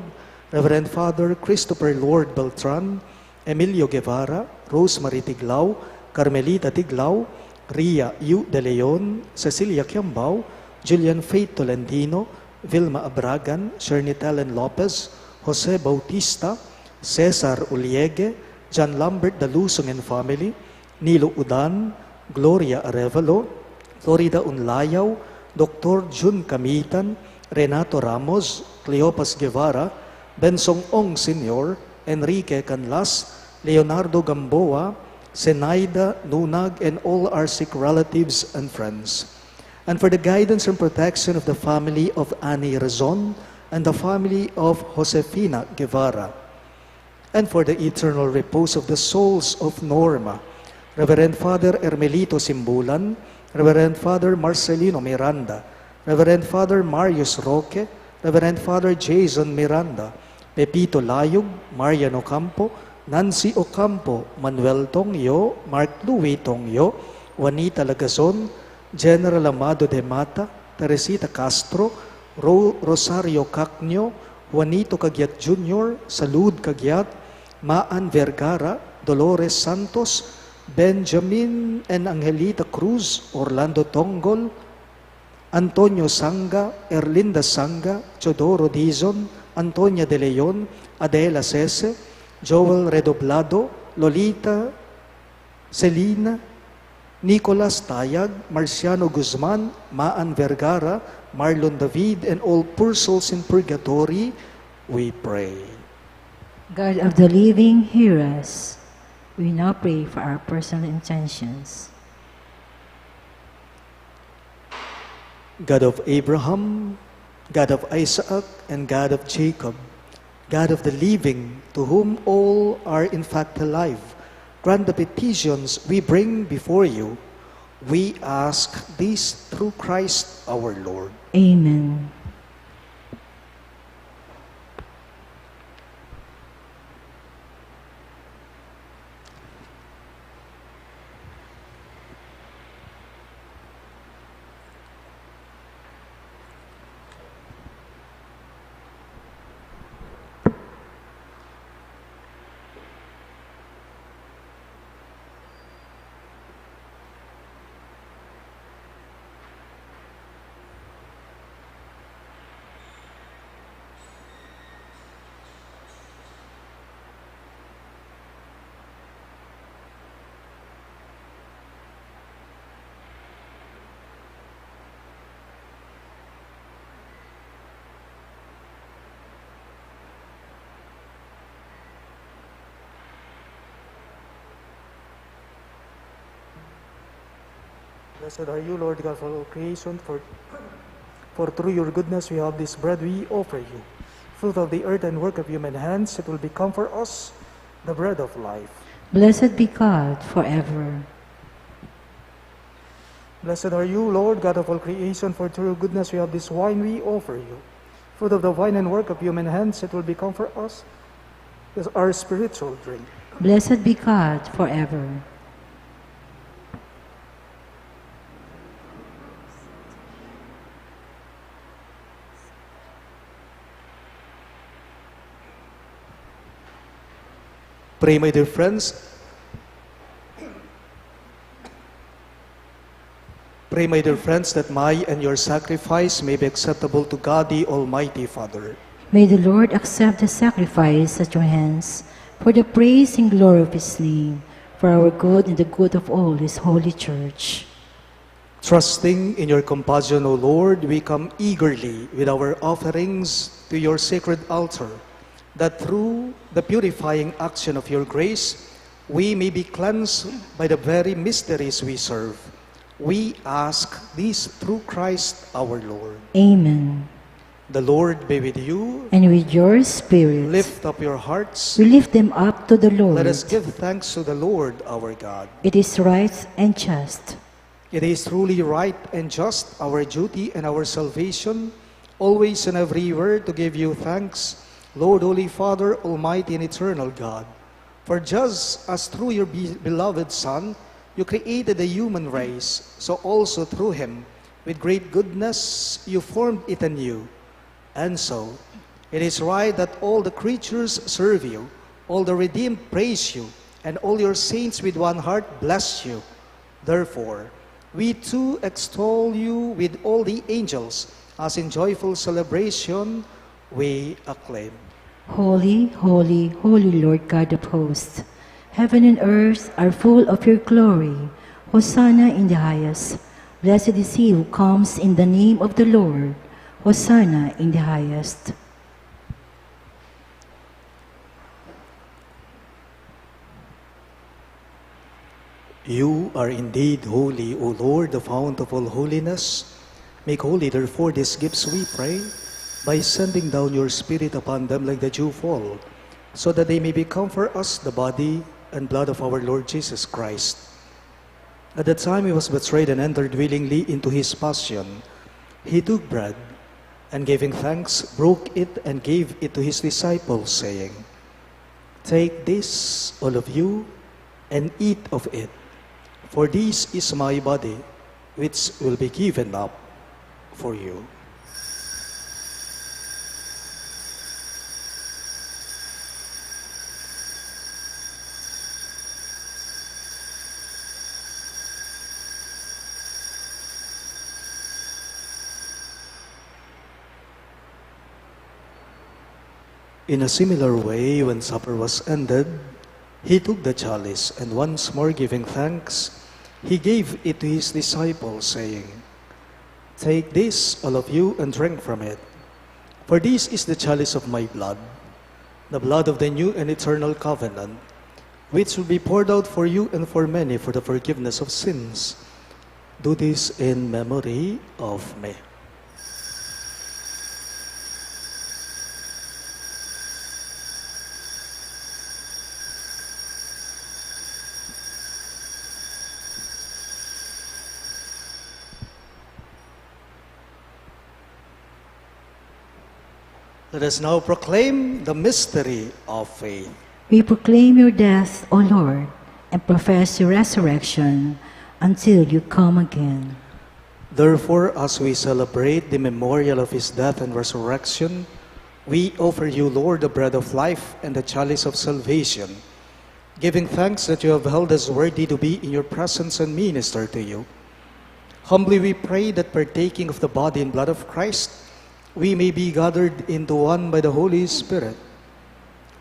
Reverend Father Christopher Lord Beltran, Emilio Guevara, Rosemary Tiglao, Carmelita Tiglao, Ria Yu De Leon, Cecilia Kiambao, Julian Faith Tolentino, Vilma Abragan, Shernit Ellen Lopez, Jose Bautista, Cesar Uliege, John Lambert Dalusong and family, Nilo Udan, Gloria Arevalo, Florida Unlayaw, Dr. Jun Kamitan, Renato Ramos, Cleopas Guevara, Bensong Ong Sr., Enrique Canlas, Leonardo Gamboa, Senaida Nunag, and all our sick relatives and friends. And for the guidance and protection of the family of Annie Razon and the family of Josefina Guevara. And for the eternal repose of the souls of Norma, Reverend Father Hermelito Simbulan, Reverend Father Marcelino Miranda, Reverend Father Marius Roque, Reverend Father Jason Miranda, Pepito Layug, Marian Ocampo, Nancy Ocampo, Manuel Tongyo, Mark Louis Tongyo, Juanita Lagazon, General Amado de Mata, Teresita Castro, Rosario Cacnio, Juanito Cagyat Jr., Salud Cagyat, Maan Vergara, Dolores Santos, Benjamin and Angelita Cruz, Orlando Tongol, Antonio Sanga, Erlinda Sanga, Chodoro Dizon, Antonia De Leon, Adela Sese, Joel Redoblado, Lolita Celina, Nicolas Tayag, Marciano Guzman, Maan Vergara, Marlon David, and all poor souls in purgatory, we pray. God of the living, hear us. We now pray for our personal intentions. God of Abraham, God of Isaac, and God of Jacob, God of the living, to whom all are in fact alive, grant the petitions we bring before you. We ask this through Christ our Lord. Amen. Blessed are you, Lord God, for all creation, for through your goodness we have this bread we offer you. Fruit of the earth and work of human hands, it will become for us the bread of life. Blessed be God forever. Blessed are you, Lord God of all creation, for through your goodness we have this wine we offer you. Fruit of the vine and work of human hands, it will become for us our spiritual drink. Blessed be God forever. Pray, my dear friends. Pray, my dear friends, that my and your sacrifice may be acceptable to God, the Almighty Father. May the Lord accept the sacrifice at your hands for the praise and glory of his name, for our good and the good of all his holy church. Trusting in your compassion, O Lord, we come eagerly with our offerings to your sacred altar, that through the purifying action of your grace, we may be cleansed by the very mysteries we serve. We ask this through Christ our Lord. Amen. The Lord be with you. And with your spirit. Lift up your hearts. We lift them up to the Lord. Let us give thanks to the Lord our God. It is right and just. It is truly right and just, our duty and our salvation, always and everywhere to give you thanks, Lord, Holy Father, Almighty and Eternal God. For just as through your beloved Son, you created the human race, so also through him, with great goodness, you formed it anew. And so, it is right that all the creatures serve you, all the redeemed praise you, and all your saints with one heart bless you. Therefore, we too extol you with all the angels, as in joyful celebration we acclaim. Holy, holy, holy Lord God of hosts, heaven and earth are full of your glory. Hosanna in the highest. Blessed is he who comes in the name of the Lord. Hosanna in the highest. You are indeed holy, O Lord, the fount of all holiness. Make holy, therefore, these gifts, we pray, by sending down your Spirit upon them like the dewfall, so that they may become for us the body and blood of our Lord Jesus Christ. At the time he was betrayed and entered willingly into his passion, he took bread, and giving thanks, broke it and gave it to his disciples, saying, "Take this, all of you, and eat of it. For this is my body, which will be given up for you." In a similar way, when supper was ended, he took the chalice, and once more giving thanks, he gave it to his disciples, saying, "Take this, all of you, and drink from it. For this is the chalice of my blood, the blood of the new and eternal covenant, which will be poured out for you and for many for the forgiveness of sins. Do this in memory of me." Let us now proclaim the mystery of faith. We proclaim your death, O Lord, and profess your resurrection until you come again. Therefore, as we celebrate the memorial of his death and resurrection, we offer you, Lord, the bread of life and the chalice of salvation, giving thanks that you have held us worthy to be in your presence and minister to you. Humbly we pray that partaking of the body and blood of Christ, we may be gathered into one by the Holy Spirit.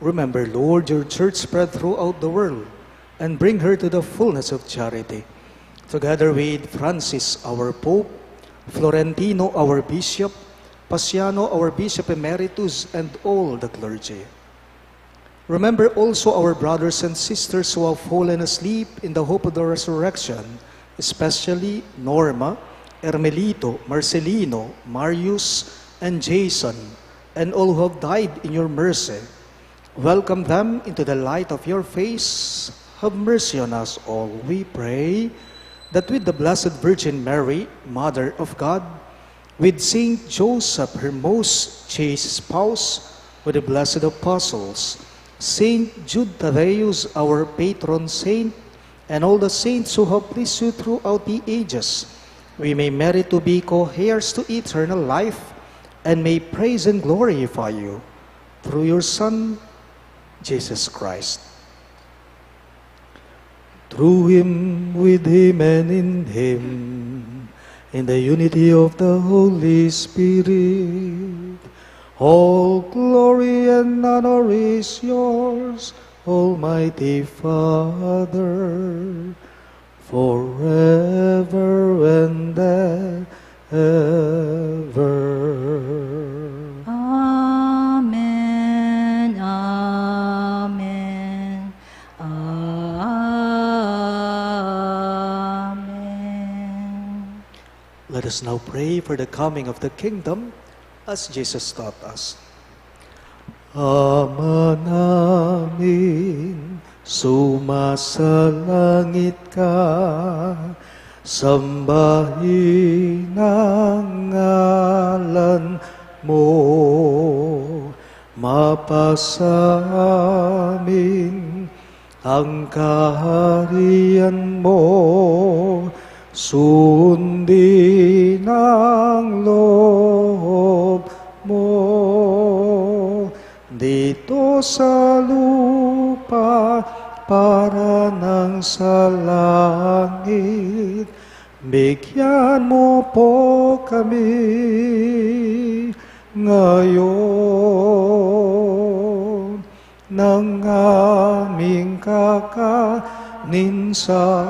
Remember, Lord, your church spread throughout the world, and bring her to the fullness of charity. Together with Francis, our Pope, Florentino, our Bishop, Paciano, our Bishop Emeritus, and all the clergy. Remember also our brothers and sisters who have fallen asleep in the hope of the resurrection, especially Norma, Ermelito, Marcelino, Marius, and Jason, and all who have died in your mercy. Welcome them into the light of your face. Have mercy on us all, we pray, that with the Blessed Virgin Mary, Mother of God, with Saint Joseph, her most chaste spouse, with the blessed apostles, Saint Jude Thaddeus, our patron saint, and all the saints who have pleased you throughout the ages, we may merit to be co-heirs to eternal life, and may praise and glorify you through your Son, Jesus Christ. Through him, with him, and in him, in the unity of the Holy Spirit, all glory and honor is yours, Almighty Father, forever and ever. Amen, amen, amen. Let us now pray for the coming of the kingdom as Jesus taught us. Ama namin, sumasalangit ka, sambahin ang ngalan mo, mapasa amin ang kaharian mo, sundin ang loob mo. sa lupa para nang sa langit. Bigyan mo po kami ngayon ng aming kakanin sa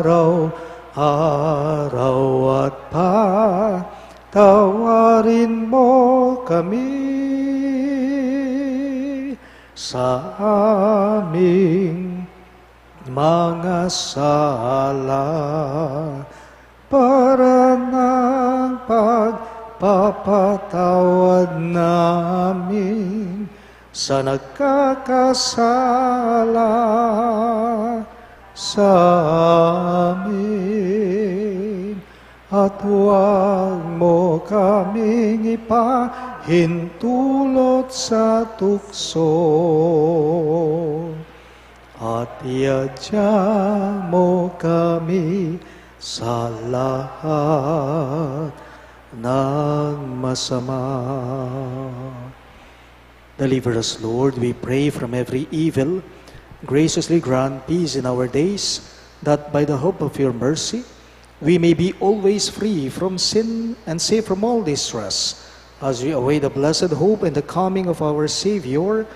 araw-araw at patawarin mo kami sa aming mga sala para ng pagpapatawad namin sa nagkakasala sa amin. At huwag mo kaming ipahintulot sa tukso, at iadya mo kami sa lahat ng masama. Deliver us, Lord, we pray, from every evil. Graciously grant peace in our days, that by the hope of your mercy, we may be always free from sin and safe from all distress, as we await the blessed hope and the coming of our Savior,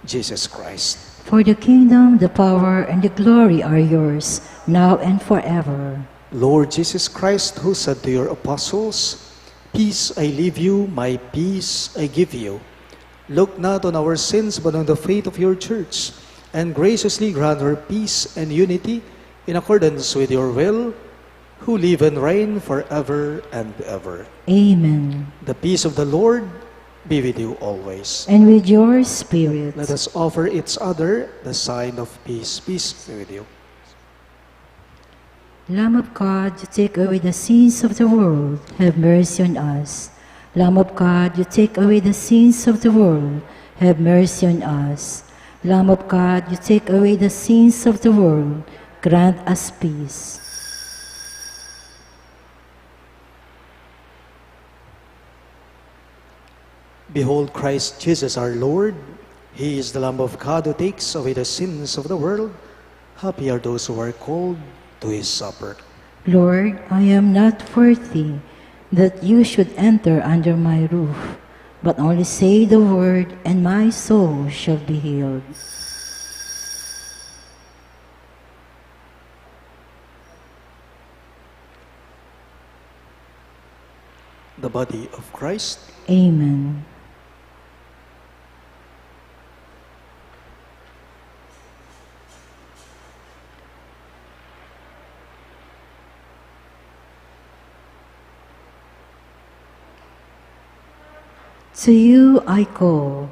Jesus Christ. For the kingdom, the power, and the glory are yours, now and forever. Lord Jesus Christ, who said to your apostles, "Peace I leave you, my peace I give you," look not on our sins, but on the faith of your church, and graciously grant her peace and unity in accordance with your will, who live and reign forever and ever. Amen. The peace of the Lord be with you always. And with your spirit. Let us offer each other the sign of peace. Peace be with you. Lamb of God, you take away the sins of the world, have mercy on us. Lamb of God, you take away the sins of the world, have mercy on us. Lamb of God, you take away the sins of the world, grant us peace. Behold Christ Jesus our Lord. He is the Lamb of God who takes away the sins of the world. Happy are those who are called to his supper. Lord, I am not worthy that you should enter under my roof, but only say the word, and my soul shall be healed. The body of Christ. Amen. To you I call,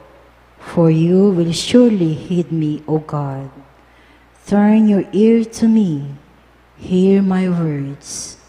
for you will surely heed me, O God. Turn your ear to me, hear my words.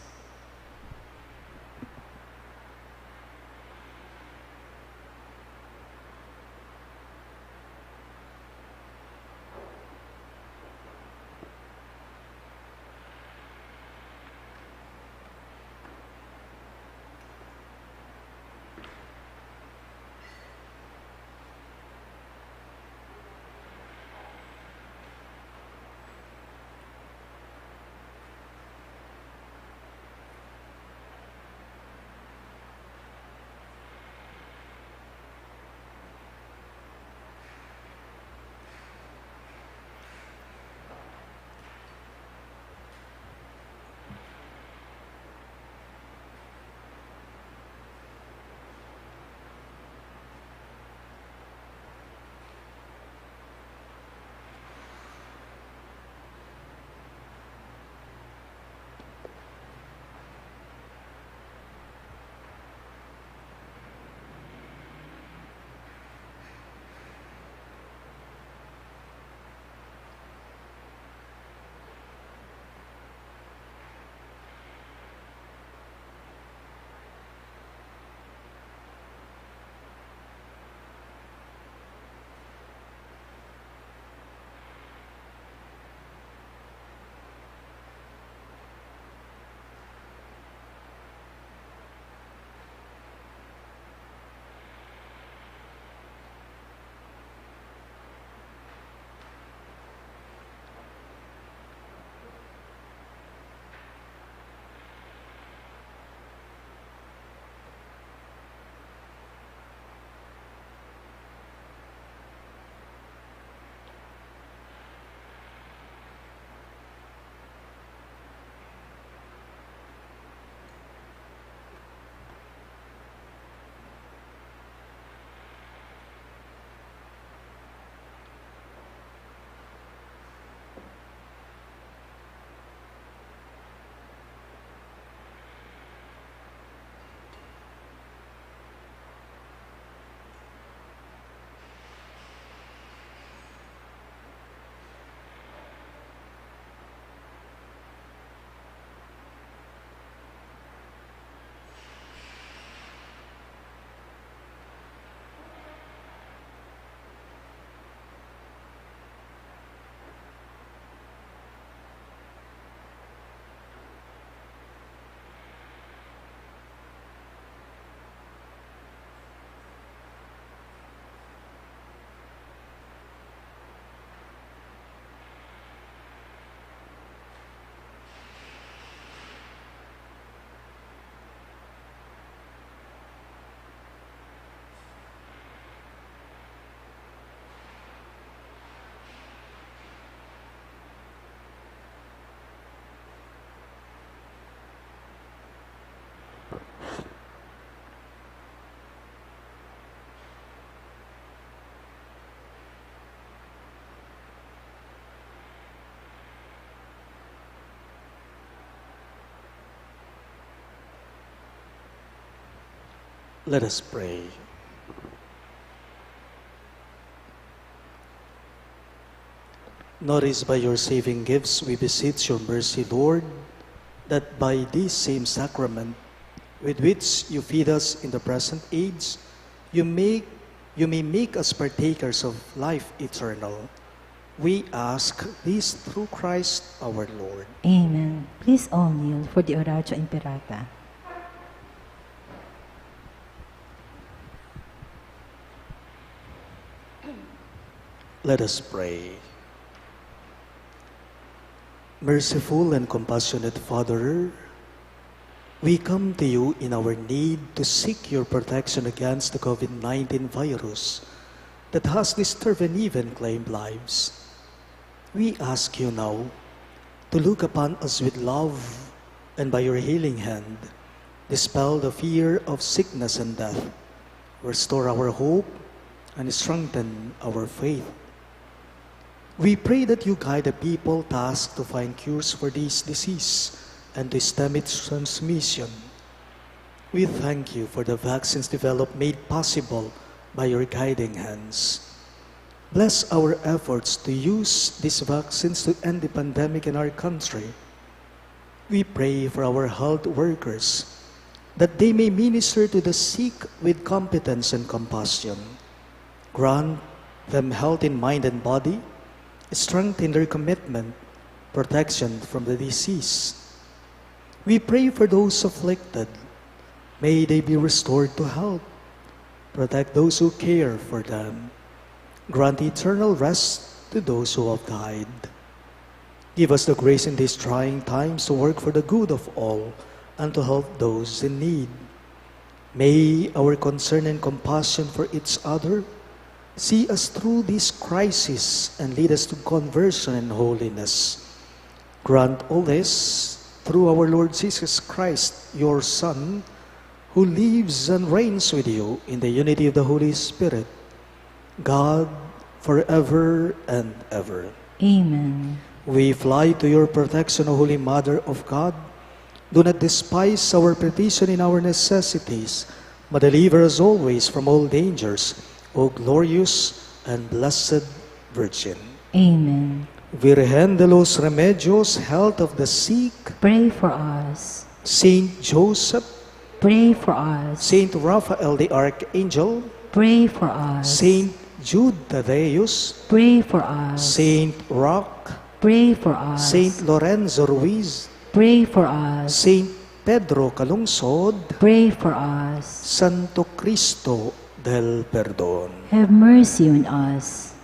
Let us pray. Nourished by your saving gifts, we beseech your mercy, Lord, that by this same sacrament with which you feed us in the present age, you may make us partakers of life eternal. We ask this through Christ our Lord. Amen. Please all kneel for the Oratio Imperata. Let us pray. Merciful and compassionate Father, we come to you in our need to seek your protection against the COVID-19 virus that has disturbed and even claimed lives. We ask you now to look upon us with love and by your healing hand, dispel the fear of sickness and death, restore our hope, and strengthen our faith. We pray that you guide the people tasked to find cures for this disease and to stem its transmission. We thank you for the vaccines developed made possible by your guiding hands. Bless our efforts to use these vaccines to end the pandemic in our country. We pray for our health workers that they may minister to the sick with competence and compassion. Grant them health in mind and body, strengthen their commitment, protection from the disease. We pray for those afflicted. May they be restored to health. Protect those who care for them. Grant eternal rest to those who have died. Give us the grace in these trying times to work for the good of all and to help those in need. May our concern and compassion for each other see us through this crisis and lead us to conversion and holiness. Grant all this through our Lord Jesus Christ, your Son, who lives and reigns with you in the unity of the Holy Spirit, God, forever and ever. Amen. We fly to your protection, O Holy Mother of God. Do not despise our petition in our necessities, but deliver us always from all dangers, O glorious and blessed Virgin. Amen. Virgen de los Remedios, health of the sick, Pray for us. Saint Joseph, Pray for us. Saint Raphael the Archangel, Pray for us. Saint Jude Thaddeus, Pray for us. Saint Roque, Pray for us. Saint Lorenzo Ruiz, Pray for us. Saint Pedro Calungsod, Pray for us. Santo Cristo del Perdón. Have mercy on us.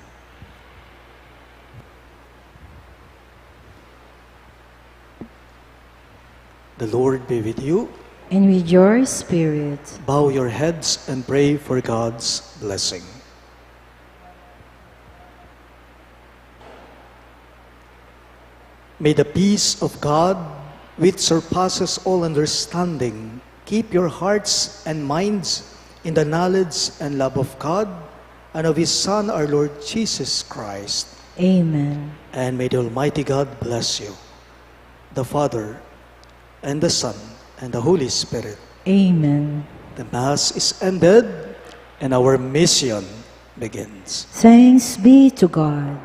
The Lord be with you. And with your spirit. Bow your heads and pray for God's blessing. May the peace of God, which surpasses all understanding, keep your hearts and minds in the knowledge and love of God and of His Son, our Lord Jesus Christ. Amen. And may the Almighty God bless you, the Father, and the Son, and the Holy Spirit. Amen. The Mass is ended, and our mission begins. Thanks be to God.